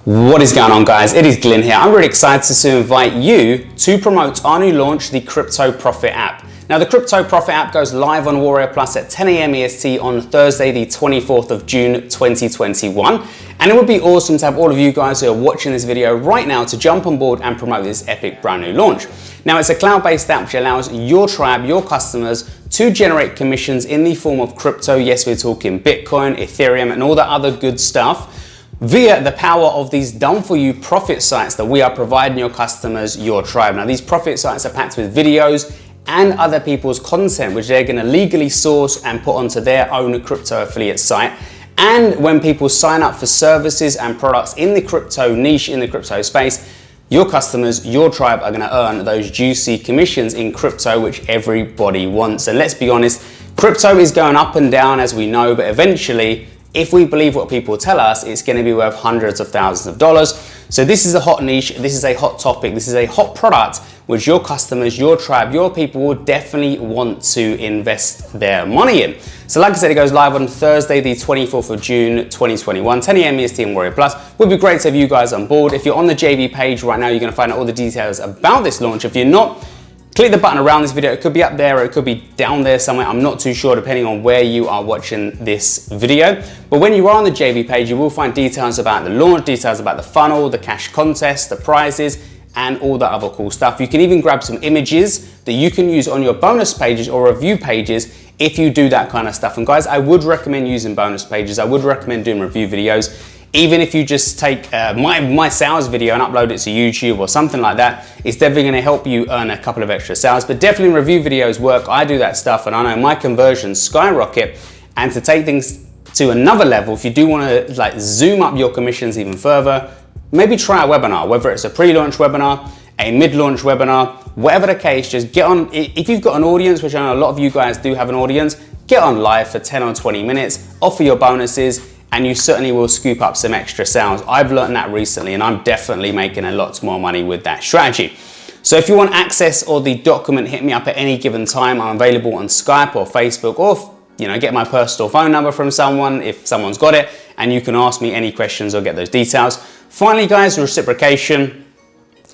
What is going on, guys? It is Glynn here. I'm really excited to invite you to promote our new launch, the CryptoProfit app. Now, the CryptoProfit app goes live on Warrior Plus at 10 AM EST on Thursday, the 24th of June, 2021. And it would be awesome to have all of you guys who are watching this video right now to jump on board and promote this epic brand new launch. Now, it's a cloud-based app which allows your tribe, your customers, to generate commissions in the form of crypto. Yes, we're talking Bitcoin, Ethereum, and all that other good stuff, via the power of these done-for-you profit sites that we are providing your customers, your tribe. Now, these profit sites are packed with videos and other people's content, which they're going to legally source and put onto their own crypto affiliate site. And when people sign up for services and products in the crypto niche, in the crypto space, your customers, your tribe are going to earn those juicy commissions in crypto, which everybody wants. And let's be honest, crypto is going up and down, as we know, but eventually, if we believe what people tell us, it's going to be worth hundreds of thousands of dollars. So this is a hot niche, this is a hot topic, this is a hot product which your customers, your tribe, your people will definitely want to invest their money in. So like I said, it goes live on Thursday, the 24th of June, 2021, 10 AM EST and Warrior Plus. Would be great to have you guys on board. If you're on the JV page right now, you're going to find out all the details about this launch. If you're not, click the button around this video. It could be up there or it could be down there somewhere. I'm not too sure, depending on where you are watching this video. But when you are on the JV page, you will find details about the launch, details about the funnel, the cash contest, the prizes, and all that other cool stuff. You can even grab some images that you can use on your bonus pages or review pages if you do that kind of stuff. And guys, I would recommend using bonus pages. I would recommend doing review videos. Even if you just take my sales video and upload it to YouTube or something like that, it's definitely going to help you earn a couple of extra sales. But definitely review videos work. I do that stuff and I know my conversions skyrocket. And to take things to another level, if you do want to like zoom up your commissions even further, maybe try a webinar, whether it's a pre-launch webinar, a mid-launch webinar, whatever the case, just get on. If you've got an audience, which I know a lot of you guys do have an audience, get on live for 10 or 20 minutes, offer your bonuses, and you certainly will scoop up some extra sales. I've learned that recently and I'm definitely making a lot more money with that strategy. So if you want access or the document, hit me up at any given time. I'm available on Skype or Facebook, or get my personal phone number from someone if someone's got it, and you can ask me any questions or get those details. Finally, guys, reciprocation.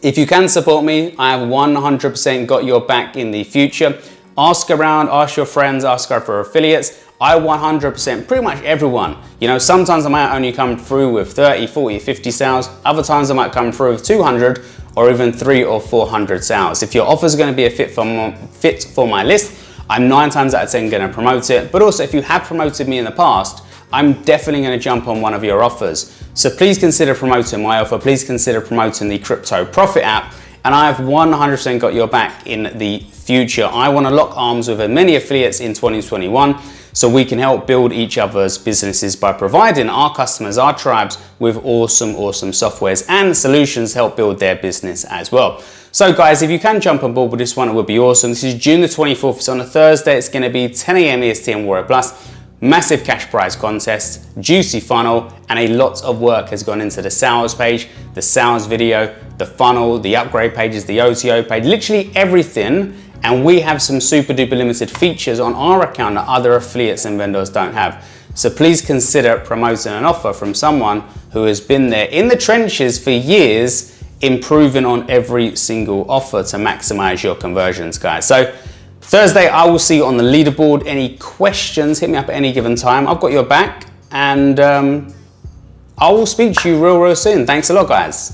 If you can support me, I have 100% got your back in the future. Ask around, ask your friends, ask our affiliates. I 100%, pretty much everyone. Sometimes I might only come through with 30, 40, 50 sales. Other times I might come through with 200 or even 300 or 400 sales. If your offer is going to be a fit for my list, I'm 9 times out of 10 going to promote it. But also, if you have promoted me in the past, I'm definitely going to jump on one of your offers. So please consider promoting my offer. Please consider promoting the CryptoProfit app. And I have 100% got your back in the future. I want to lock arms with as many affiliates in 2021 so we can help build each other's businesses by providing our customers, our tribes, with awesome softwares and solutions to help build their business as well. So guys, if you can jump on board with this one, it would be awesome. This is June the 24th. It's on a Thursday. It's going to be 10 AM EST and Warrior Plus. Massive cash prize contest, juicy funnel, and a lot of work has gone into the sales page, the sales video, the funnel, the upgrade pages, the OTO page, literally everything. And we have some super duper limited features on our account that other affiliates and vendors don't have. So please consider promoting an offer from someone who has been there in the trenches for years, improving on every single offer to maximize your conversions, guys. So Thursday, I will see you on the leaderboard. Any questions, hit me up at any given time. I've got your back, and I will speak to you real soon. Thanks a lot, guys.